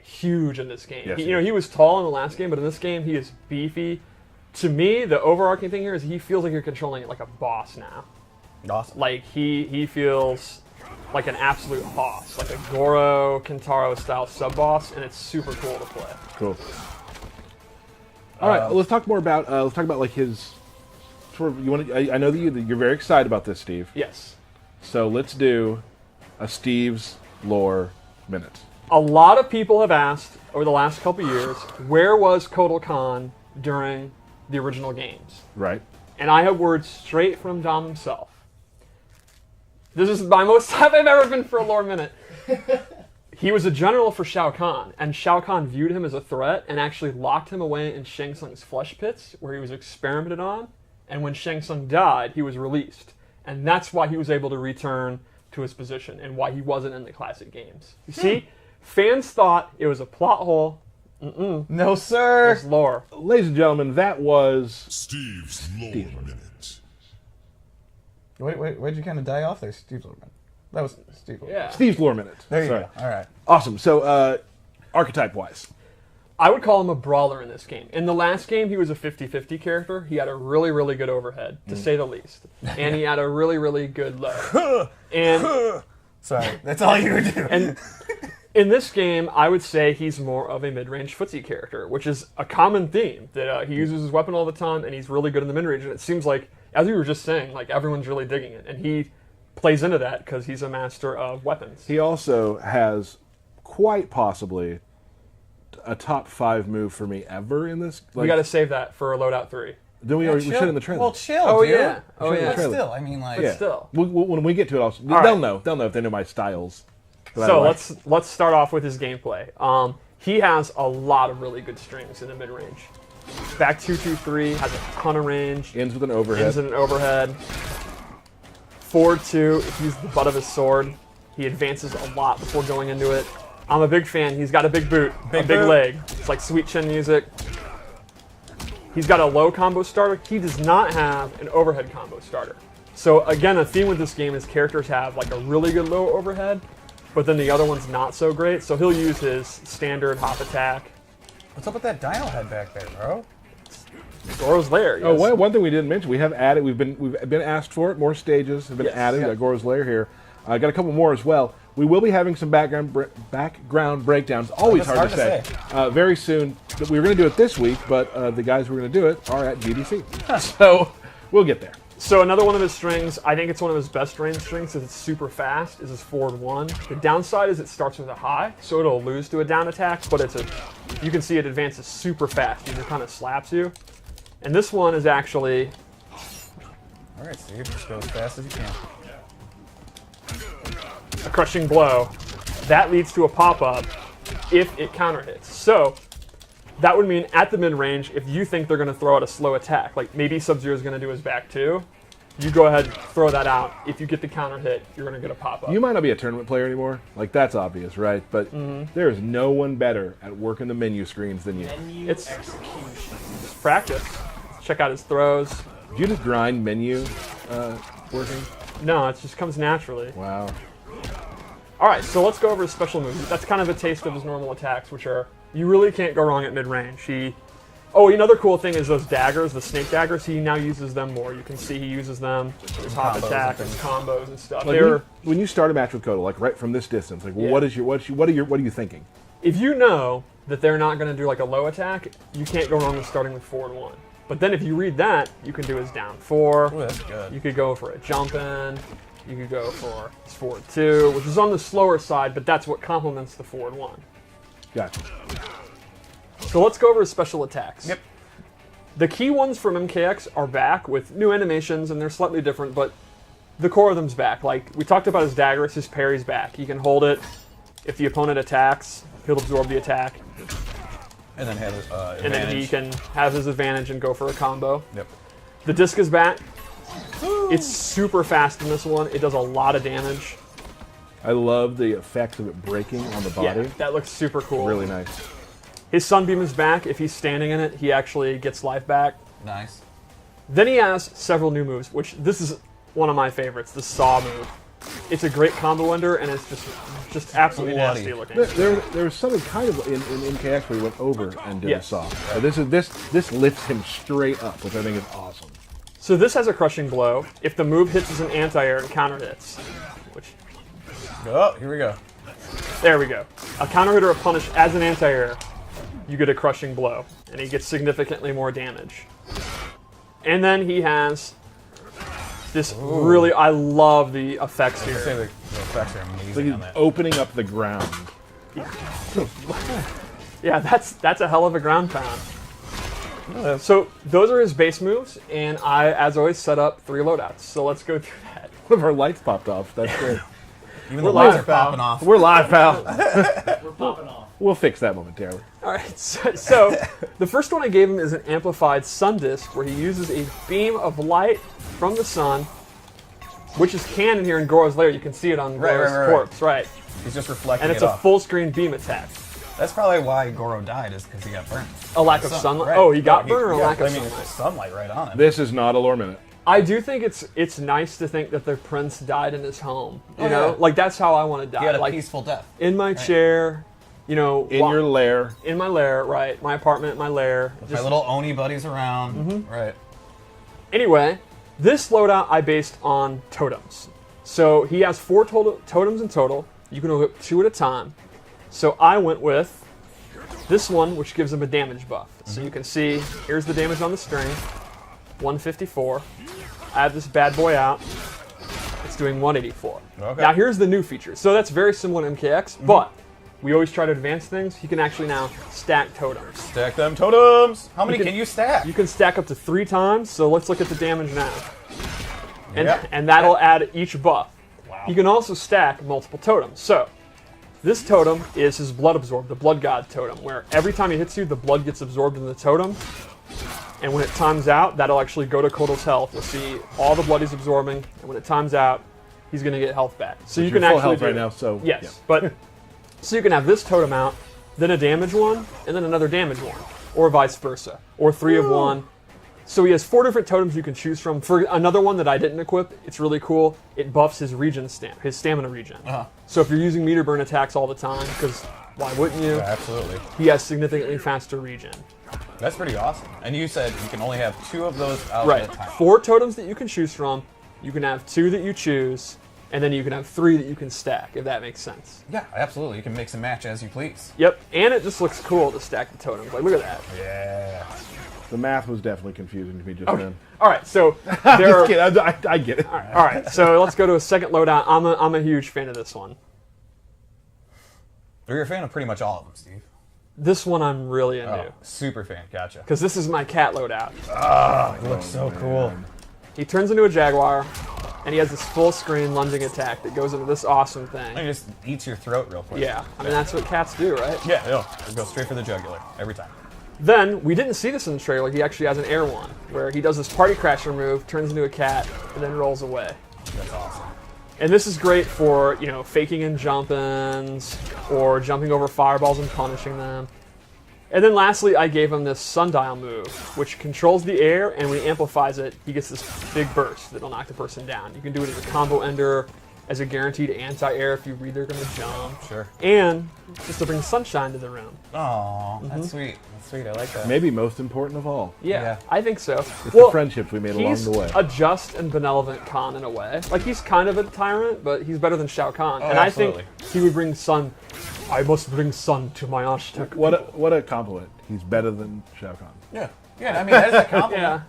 huge in this game. Yes, He was tall in the last game, but in this game he is beefy. To me, the overarching thing here is he feels like you're controlling it like a boss now. Awesome. Like he feels like an absolute boss, like a Goro Kentaro style sub boss, and it's super cool to play. Cool. All right, let's talk more about like his sort of. I know that you're very excited about this, Steve. Yes. So let's do a Steve's lore minute. A lot of people have asked over the last couple years, where was KOTAL KAHN during the original games? Right. And I have words straight from Dom himself. This is my most hype I've ever been for a lore minute. He was a general for Shao Kahn, and Shao Kahn viewed him as a threat and actually locked him away in Shang Tsung's flesh pits, where he was experimented on, and when Shang Tsung died, he was released. And that's why he was able to return to his position, and why he wasn't in the classic games. You see? Fans thought it was a plot hole. No, sir. It's lore. Ladies and gentlemen, that was Steve's lore minute. Wait, why'd you kind of die off there, Steve's lore minute? That was Steve's lore. Yeah. Steve's lore minute. There you Sorry. go. All right. Awesome. So, archetype-wise, I would call him a brawler in this game. In the last game, he was a 50-50 character. He had a really, really good overhead, to say the least. And he had a really, really good low. And Sorry, that's all you would do. And in this game, I would say he's more of a mid-range footsie character, which is a common theme, that he uses his weapon all the time, and he's really good in the mid-range. And it seems like, as we were just saying, like everyone's really digging it. And he plays into that because he's a master of weapons. he also has quite possibly a top 5 move for me ever in this. We got to save that for Loadout 3. Then we said in the trailer. Well, chill, Oh, dude. yeah. Oh, Sure, yeah. But trailer. still, I mean, like... Yeah. Still. When we get to it, they'll right. know. They'll know if they know my styles. that I So like. let's start off with his gameplay. He has a lot of really good strings in the mid-range. Back 2-2-3 has a ton of range. Ends with an overhead. Ends in an overhead. Forward 2, if he's the butt of his sword, he advances a lot before going into it. I'm a big fan. He's got a big boot, a big boot. leg. It's like sweet chin music. He's got a low combo starter. He does not have an overhead combo starter. So again, the theme with this game is characters have like a really good low overhead, but then the other one's not so great. So he'll use his standard hop attack. What's up with that dino head back there, bro? Goro's Lair. Oh, yes. one thing we didn't mention, we have added. We've been asked for it. More stages have been Yes. added. Yeah. Goro's Lair here. Got a couple more as well. We will be having some background breakdowns. Always That's hard to say. Very soon. We were going to do it this week, but the guys who are going to do it are at GDC. So we'll get there. So another one of his strings, I think it's one of his best range strings because it's super fast, is his forward 1. The downside is it starts with a high, so it'll lose to a down attack, but you can see it advances super fast and it kind of slaps you. And this one is actually... All right, Steve, just go as fast as you can. a crushing blow. That leads to a pop-up if it counter hits. So that would mean at the mid-range, if you think they're going to throw out a slow attack, like maybe Sub-Zero is going to do his back 2, you go ahead and throw that out. If you get the counter hit, you're going to get a pop-up. You might not be a tournament player anymore. Like, that's obvious, right? But there is no one better at working the menu screens than you. It's practice. Check out his throws. Do you just grind menu working? No, it just comes naturally. Wow. All right, so let's go over his special moves. That's kind of a taste of his normal attacks, which are, you really can't go wrong at mid-range. Oh, another cool thing is those daggers, the snake daggers, he now uses them more. You can see he uses them, his hop attack, and combos and stuff. Like when you start a match with KOTAL, like right from this distance, like Yeah. what are you thinking? If you know that they're not going to do like a low attack, you can't go wrong with starting with forward 1. But then if you read that, you can do his down 4. Ooh, that's good. You could go for a jump in. You could go for his forward 2, which is on the slower side, but that's what complements the forward 1. Gotcha. So let's go over his special attacks. Yep. The key ones from MKX are back with new animations, and they're slightly different, but the core of them's back. Like, we talked about his daggers, his parry's back. He can hold it. If the opponent attacks, he'll absorb the attack. And then have And then he can have his advantage and go for a combo. Yep. The disc is back. It's super fast in this one. It does a lot of damage. I love the effect of it breaking on the body. Yeah, that looks super cool. Really nice. His Sunbeam is back. If he's standing in it, he actually gets life back. Nice. Then he has several new moves, which this is one of my favorites, the Saw move. It's a great combo ender, and it's just absolutely Bloody. nasty looking. There was something kind of in MKX where he went over and did Yes. a soft. So this lifts him straight up, which I think is awesome. So this has a crushing blow. If the move hits as an anti-air and counter hits, which Oh, here we go. there we go. A counter hit or a punish as an anti-air, you get a crushing blow, and he gets significantly more damage. And then he has this really, I love the effects I say here. the effects are It's like amazing he's on that. opening up the ground. Yeah, that's a hell of a ground pound. So those are his base moves, and I, as always, set up 3 loadouts. So let's go through that. One of our lights popped off. That's great. Even We're the lights live, are popping off. We're live, pal. We're popping off. We'll fix that momentarily. All right, so the first one I gave him is an amplified sun disk, where he uses a beam of light from the sun, which is canon here in Goro's lair. You can see it on Goro's right. corpse, right? He's just reflecting And it's it a off. full screen beam attack. That's probably why Goro died, is because he got burnt. A lack of sunlight. Right. Oh, he got No, burned or a yeah, lack of I mean, sunlight? sunlight right on him. This is not a lore minute. I do think it's nice to think that the prince died in his home. You Oh, know, yeah. like that's how I want to die. He had a like peaceful death. in my chair, you know, In your lair. in my lair, right? My apartment, my lair. My little Oni buddies around. Mm-hmm. Right. Anyway, this loadout I based on totems. So he has 4 totems in total. You can equip 2 at a time. So I went with this one, which gives him a damage buff. So you can see, here's the damage on the string, 154. I have this bad boy out. It's doing 184. Okay. Now here's the new feature. So that's very similar to MKX, but we always try to advance things. You can actually now stack totems. Stack them totems. How many can- can you stack? You can stack up to 3 times, so let's look at the damage now. And, Yep. and that'll add each buff. Wow. You can also stack multiple totems. So, this totem is his blood absorb, the blood god totem, where every time he hits you, the blood gets absorbed in the totem. And when it times out, that'll actually go to KOTAL's health. You'll see all the blood he's absorbing, and when it times out, he's going to get health back. So you You're can full actually health do right it. now, so Yes, yeah. but so you can have this totem out, then a damage one, and then another damage one, or vice versa, or 3 of one. So he has 4 different totems you can choose from. For another one that I didn't equip, it's really cool. It buffs his regen his stamina regen. So if you're using meter burn attacks all the time, because why wouldn't you? Yeah, absolutely. He has significantly faster regen. That's pretty awesome. And you said you can only have 2 of those out Right. at a time. 4 totems that you can choose from. You can have 2 that you choose, and then you can have 3 that you can stack, if that makes sense. Yeah, absolutely. You can mix and match as you please. Yep, and it just looks cool to stack the totems. Like, look at that. Yeah. The math was definitely confusing to me just then. All right, so Just there are, kidding. I get it. all right, so let's go to a second loadout. I'm a huge fan of this one. You're a fan of pretty much all of them, Steve. This one I'm really into Oh, super fan. Gotcha. because this is my cat loadout. It looks so cool. He turns into a jaguar, and he has this full screen lunging attack that goes into this awesome thing. It just eats your throat real quick. Yeah, I mean that's what cats do, right? Yeah, it'll go straight for the jugular every time. Then we didn't see this in the trailer. He actually has an air one where he does this party crasher move, turns into a cat, and then rolls away. That's awesome. And this is great for, you know, faking in jump-ins or jumping over fireballs and punishing them. And then lastly, I gave him this sundial move, which controls the air, and when he amplifies it, he gets this big burst that'll knock the person down. You can do it as a combo ender, as a guaranteed anti-air if you read they're going to jump, Sure. and just to bring sunshine to the room. Oh, that's sweet. That's sweet. I like that. Maybe most important of all. Yeah, Yeah. I think so. It's the friendships we made along He's the way. a just and benevolent Khan in a way. Like, he's kind of a tyrant, but he's better than Shao Kahn. Oh, and absolutely. I think he would bring sun. I must bring sun to my Aztec. What a compliment. He's better than Shao Kahn. Yeah. Yeah, I mean, that is a compliment. Yeah.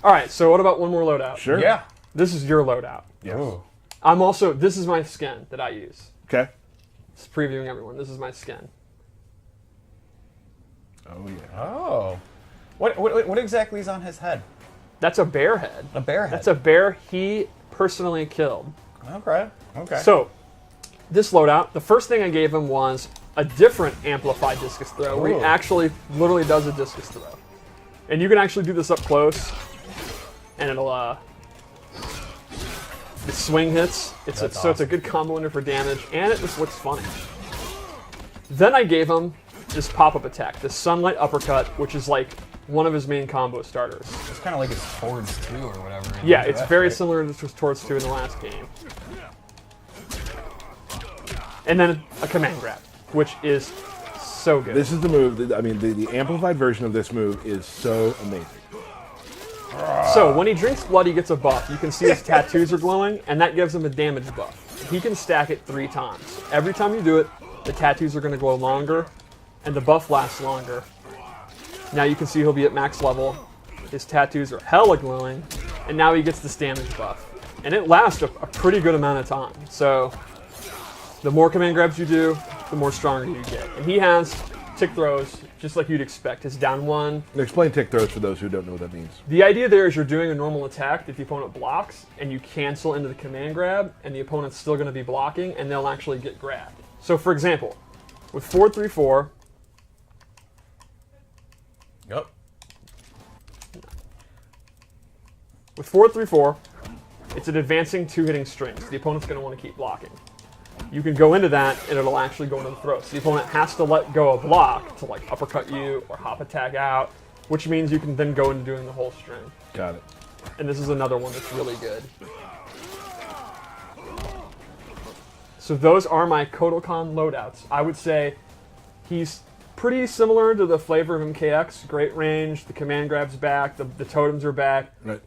All right, so what about one more loadout? Sure. Yeah. This is your loadout. Yes. Ooh. This is my skin that I use. Okay. Just previewing everyone. This is my skin. Oh yeah. Oh. What exactly is on his head? That's a bear head. A bear head. That's a bear he personally killed. Okay. Okay. So, this loadout, the first thing I gave him was a different amplified discus throw, where he Ooh. actually literally does a discus throw. And you can actually do this up close, and it'll, the swing hits. So it's a good combo ender for damage, and it just looks funny. Then I gave him this pop-up attack, this sunlight uppercut, which is like one of his main combo starters. it's kind of like his Fords 2 or whatever. Yeah, it's very right? similar to Torts 2 in the last game. And then a command grab, which is so good. This is the move. I mean, the amplified version of this move is so amazing. So when he drinks blood, he gets a buff. You can see his tattoos are glowing, and that gives him a damage buff. He can stack it 3 times. Every time you do it, the tattoos are going to glow longer, and the buff lasts longer. Now you can see he'll be at max level. His tattoos are hella glowing, and now he gets this damage buff. And it lasts a pretty good amount of time. So the more command grabs you do, the more stronger you get. And he has tick throws, just like you'd expect. His down 1. Explain tick throws for those who don't know what that means. The idea there is you're doing a normal attack if the opponent blocks, and you cancel into the command grab, and the opponent's still going to be blocking, and they'll actually get grabbed. So for example, with 4-3-4, Yep. with 4-3-4, it's an advancing 2-hitting string, so the opponent's going to want to keep blocking. You can go into that, and it'll actually go into the throat. So the opponent has to let go of block to like uppercut you or hop attack out, which means you can then go into doing the whole string. Got it. And this is another one that's really good. So those are my KOTAL loadouts. I would say he's pretty similar to the flavor of MKX. Great range, the command grab's back, the totems are back. Right.